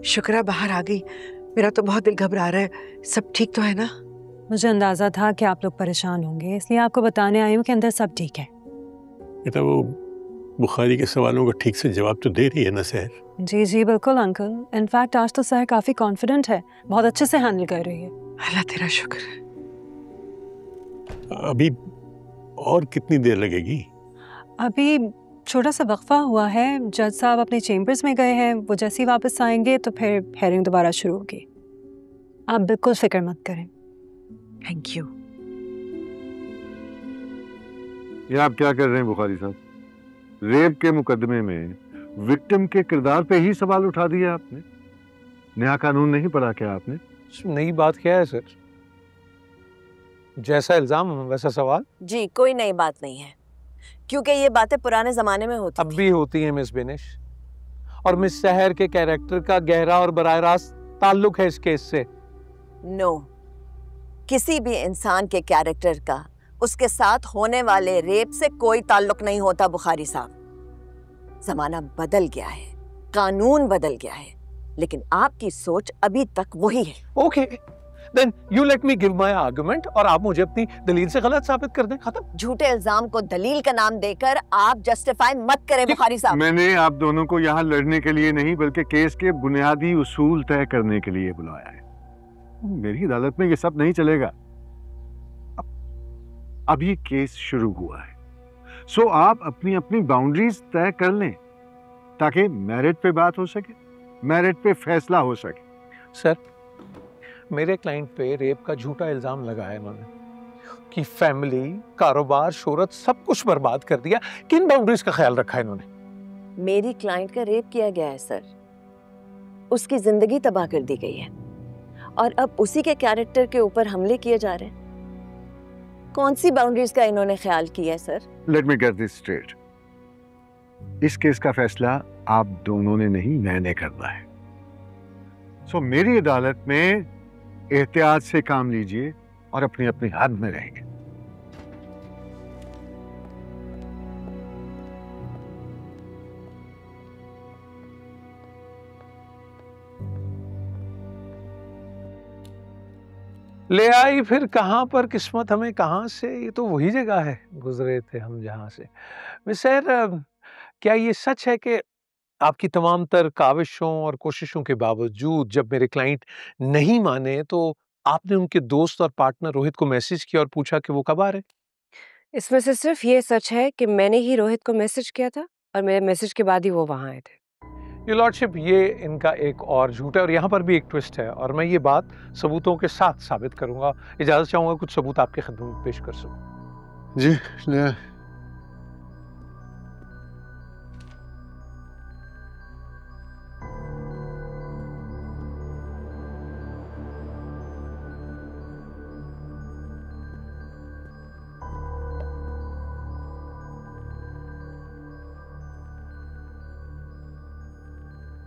शुक्र है बाहर आ गई। मेरा तो बहुत दिल घबरा रहा है। सब ठीक तो है ना? मुझे अंदाजा था कि आप लोग परेशान होंगे, इसलिए आपको बताने आई हूँ कि अंदर सब ठीक है। बेटा वो बुखारी के सवालों का ठीक से जवाब तो दे रही है ना सहर? जी जी बिल्कुल अंकल। इनफैक्ट आज तो सहर काफी कॉन्फिडेंट है, बहुत अच्छे से हैंडल कर रही है। अल्लाह तेरा शुक्र है। अभी और कितनी देर लगेगी? अभी छोटा सा वक्फा हुआ है, जज साहब अपने चेम्बर्स में गए हैं, वो जैसे ही वापस आएंगे तो फिर हेयरिंग दोबारा शुरू होगी। आप बिल्कुल फिक्र मत करें। Thank you. ये आप क्या कर रहे हैं बुखारी साहब? रेप के मुकदमे में विक्टिम के किरदार पे ही सवाल उठा दिया आपने। नया कानून नहीं पढ़ा क्या आपने? नई बात क्या है सर? जैसा इल्जाम वैसा सवाल। जी कोई नई बात नहीं है, क्योंकि ये बातें पुराने जमाने में होती अब भी होती हैं मिस बिनिश, और मिस सहर के कैरेक्टर का गहरा और बराह रास्त ताल्लुक है इस केस से। नो, किसी भी इंसान के कैरेक्टर का उसके साथ होने वाले रेप से कोई ताल्लुक नहीं होता बुखारी साहब। जमाना बदल गया है, कानून बदल गया है, लेकिन आपकी सोच अभी तक वही है। Okay, then you let me give my argument और आप मुझे अपनी दलील से गलत साबित कर दें। खत्म। झूठे इल्जाम को दलील का नाम देकर आप जस्टिफाई मत करें बुखारी साहब। मैंने आप दोनों को यहाँ लड़ने के लिए नहीं बल्कि केस के बुनियादी उसूल तय करने के लिए बुलाया है। मेरी अदालत में ये सब नहीं चलेगा। अब ये केस शुरू हुआ है, सो आप अपनी अपनी बाउंड्रीज तय कर लें ताकि मेरिट पे बात हो सके, मेरिट पे फैसला हो सके। सर, मेरे क्लाइंट पे रेप का झूठा इल्जाम लगाया इन्होंने कि फैमिली, कारोबार, शोहरत सब कुछ बर्बाद कर दिया। किन बाउंड्रीज का ख्याल रखा इन्होंने? मेरी क्लाइंट का रेप किया गया है सर, उसकी जिंदगी तबाह कर दी गई है और अब उसी के कैरेक्टर के ऊपर हमले किए जा रहे हैं। कौन सी बाउंड्रीज का इन्होंने ख्याल किया है sir? Let me get this straight. इस केस का फैसला आप दोनों ने नहीं, मैंने करना है। सो मेरी अदालत में एहतियात से काम लीजिए और अपनी अपनी हद में रहेंगे। ले आई फिर कहां पर किस्मत हमें कहां से, ये तो वही जगह है गुजरे थे हम जहां से। मिस सर, क्या ये सच है कि आपकी तमाम तर काविशों और कोशिशों के बावजूद जब मेरे क्लाइंट नहीं माने तो आपने उनके दोस्त और पार्टनर रोहित को मैसेज किया और पूछा कि वो कब आ रहे? इसमें से सिर्फ ये सच है कि मैंने ही रोहित को मैसेज किया था और मेरे मैसेज के बाद ही वो वहां आए थे। योर लॉर्डशिप, ये इनका एक और झूठ है और यहाँ पर भी एक ट्विस्ट है और मैं ये बात सबूतों के साथ साबित करूंगा। इजाजत चाहूंगा कुछ सबूत आपके खिदमत में पेश कर सकूं। जी ले।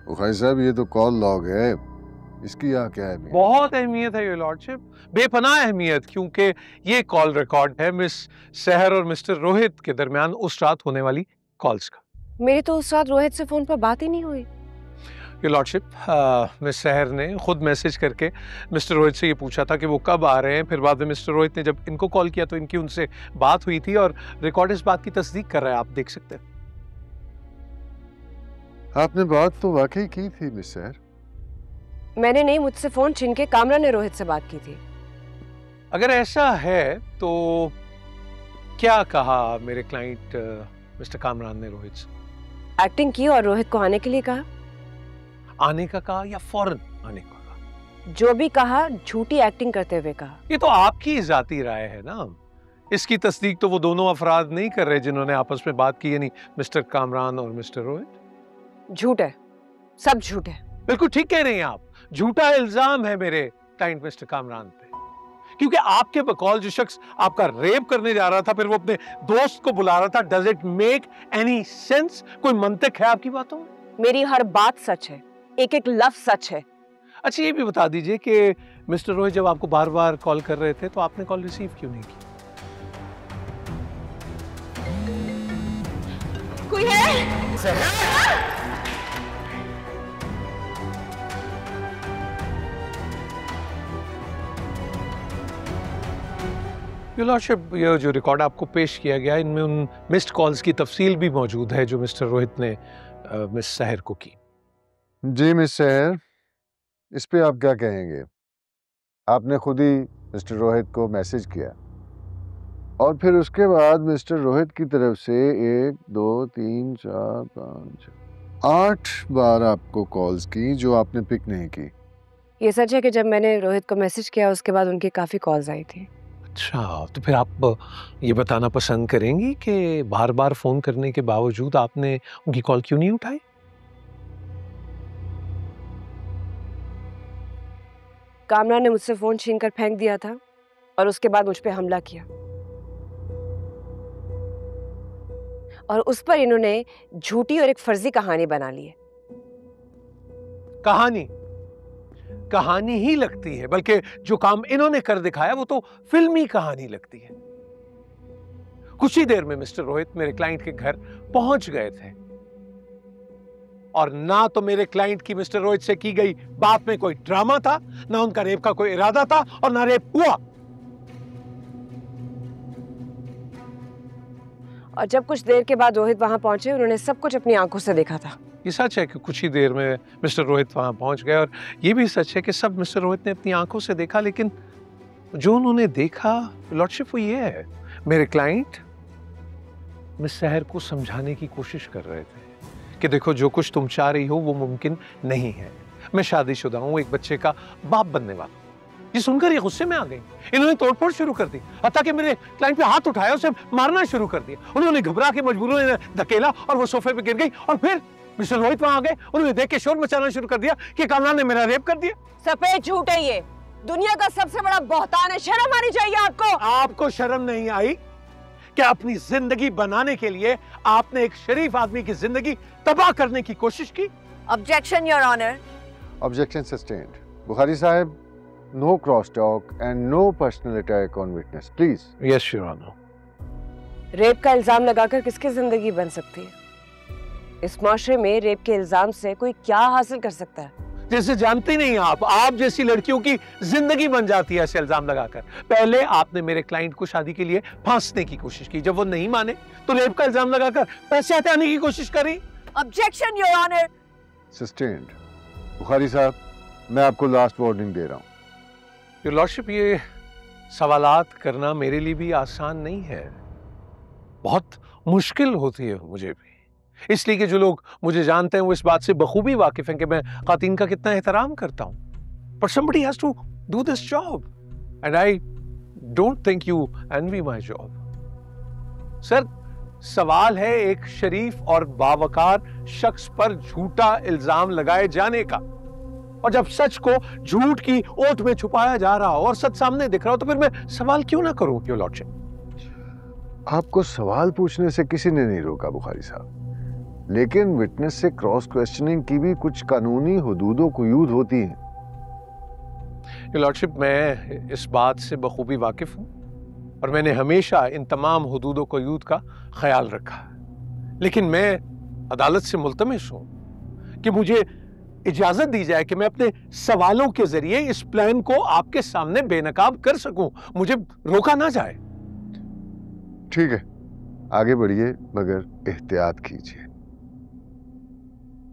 बुखारी साहब, ये तो कॉल लॉग है, इसकी यहाँ क्या है? बहुत अहमियत है योर लॉर्डशिप, बेपनाह अहमियत, क्योंकि ये कॉल रिकॉर्ड है मिस सहर और मिस्टर रोहित के दरमियान उस रात होने वाली कॉल्स का। मेरी तो उस रात रोहित से फोन पर बात ही नहीं हुई। योर लॉर्डशिप, मिस सहर ने खुद मैसेज करके मिस्टर रोहित से ये पूछा था कि वो कब आ रहे हैं। फिर बाद में मिस्टर रोहित ने जब इनको कॉल किया तो इनकी उनसे बात हुई थी और रिकॉर्ड इस बात की तस्दीक कर रहा है, आप देख सकते हैं। आपने बात तो वाकई की थी मिस सहर? मैंने नहीं, मुझसे फोन छीन के कामरा ने रोहित से बात की थी। अगर ऐसा है तो क्या कहा मेरे क्लाइंट मिस्टर कामरान ने रोहित से? एक्टिंग की और रोहित को आने के लिए कहा। आने का कहा या फौरन आने का कहा? जो भी कहा, झूठी एक्टिंग करते हुए कहा। ये तो आपकी जाती राय है ना, इसकी तस्दीक तो वो दोनों अफराद नहीं कर रहे जिन्होंने आपस में बात की, यानी मिस्टर कामरान और मिस्टर रोहित। झूठ है, सब झूठ है। बिल्कुल ठीक कह रही हैं आप, झूठा इल्जाम है मेरे क्लाइंट मिस्टर कामरान पे, क्योंकि आपके बकौल जो शख्स आपका रेप करने जा रहा था फिर वो अपने दोस्त को बुला रहा था। Does it make any sense? कोई मंतक है आपकी बातों में? मेरी हर बात सच है, एक एक लफ्ज सच है। अच्छा, ये भी बता दीजिए कि मिस्टर रोहित जब आपको बार बार कॉल कर रहे थे तो आपने कॉल रिसीव क्यों नहीं की? कोई है? योर लॉर्डशिप, ये जो रिकॉर्ड आपको पेश किया गया इनमें उन मिस्ड कॉल्स की तफसील भी मौजूद है जो मिस्टर रोहित ने मिस सहर को की। जी मिस सहर, इस पे आप क्या कहेंगे? आपने खुद ही मिस्टर रोहित को मैसेज किया और फिर उसके बाद मिस्टर रोहित की तरफ से 1 2 3 4 5 8 बार आपको कॉल्स की जो आपने पिक नहीं की। ये सच है कि जब मैंने रोहित को मैसेज किया उसके बाद उनकी काफ़ी कॉल्स आई थी। अच्छा, तो फिर आप ये बताना पसंद करेंगी कि बार बार फोन करने के बावजूद आपने उनकी कॉल क्यों नहीं उठाई? कामरान ने मुझसे फ़ोन छीनकर फेंक दिया था और उसके बाद मुझ पे हमला किया, और उस पर इन्होंने झूठी और एक फर्जी कहानी बना ली है। कहानी ही लगती है, बल्कि जो काम इन्होंने कर दिखाया वो तो फिल्मी कहानी लगती है। कुछ ही देर में मिस्टर रोहित मेरे क्लाइंट के घर पहुंच गए थे और ना तो मेरे क्लाइंट की मिस्टर रोहित से की गई बात में कोई ड्रामा था, ना उनका रेप का कोई इरादा था और ना रेप हुआ। और जब कुछ देर के बाद रोहित वहां पहुंचे, उन्होंने सब कुछ अपनी आंखों से देखा था। ये सच है कि कुछ ही देर में मिस्टर रोहित वहां पहुंच गए और ये भी सच है कि सब मिस्टर रोहित ने अपनी आंखों से देखा, लेकिन जो उन्होंने देखा लॉर्डशिप वो ये है, मेरे क्लाइंट मिस सहर को समझाने की कोशिश कर रहे थे कि देखो जो कुछ तुम चाह रही हो वो मुमकिन नहीं है। मैं शादीशुदा हूं, एक बच्चे का बाप बनने वाला। ये सुनकर ये गुस्से में आ गई, इन्होंने तोड़फोड़ शुरू कर दी, हत्ता कि मेरे क्लाइंट पे हाथ उठाया, उसे मारना शुरू कर दिया। उन्होंने घबरा के मजबूरन धकेला और वो सोफे पे गिर गई और फिर मिस्टर रोहित वहां आ गए। उन्होंने देख के शोर मचाना शुरू कर दिया कि कामरान ने मेरा रेप कर दिया। सफेद झूठ है ये, दुनिया का सबसे बड़ा बहतान है। शर्म आनी चाहिए आपको। आपको शर्म नहीं आई कि अपनी जिंदगी बनाने के लिए आपने एक शरीफ आदमी की जिंदगी तबाह करने की कोशिश की? Objection your honour. Objection sustained. Bukhari साहब, no cross talk and no personal attack on witness, please. Yes your honour. Rape का इल्जाम लगाकर किसकी जिंदगी बन सकती है? इस माशरे में रेप के इल्जाम से कोई क्या हासिल कर सकता है? जैसे जानती नहीं आप जैसी लड़कियों की जिंदगी बन जाती है ऐसे इल्जाम लगाकर। पहले आपने मेरे क्लाइंट को शादी के लिए फांसने की कोशिश की, जब वो नहीं माने तो रेप का इल्जाम लगाकर पैसे हटाने की कोशिश करी। Objection your honour. Sustained. Bukhari साहब, मैं आपको लास्ट वार्निंग दे रहा हूं। योर लॉर्डशिप, ये सवालात करना मेरे लिए भी आसान नहीं है, बहुत मुश्किल होती है मुझे भी, इसलिए कि जो लोग मुझे जानते हैं वो इस बात से बखूबी वाकिफ हैं कि मैं खातिन का कितना एहतराम करता हूं। But somebody has to do this job and I don't think you envy my job. Sir, सवाल है एक शरीफ और बावकार शख्स पर झूठा इल्जाम लगाए जाने का, और जब सच को झूठ की ओट में छुपाया जा रहा हो और सच सामने दिख रहा हो तो फिर मैं सवाल क्यों ना करूं योर लॉर्डशिप? आपको सवाल पूछने से किसी ने नहीं रोका बुखारी साहब, लेकिन विटनेस से क्रॉस क्वेश्चनिंग की भी कुछ कानूनी हुदूदों कुयूद होती है। योर लॉर्डशिप, मैं इस बात से बखूबी वाकिफ हूं और मैंने हमेशा इन तमाम हुदूदों कुयूद का ख्याल रखा, लेकिन मैं अदालत से मुल्तमिस हूं कि मुझे इजाजत दी जाए कि मैं अपने सवालों के जरिए इस प्लान को आपके सामने बेनकाब कर सकूं, मुझे रोका ना जाए। ठीक है, आगे बढ़िए, मगर एहतियात कीजिए।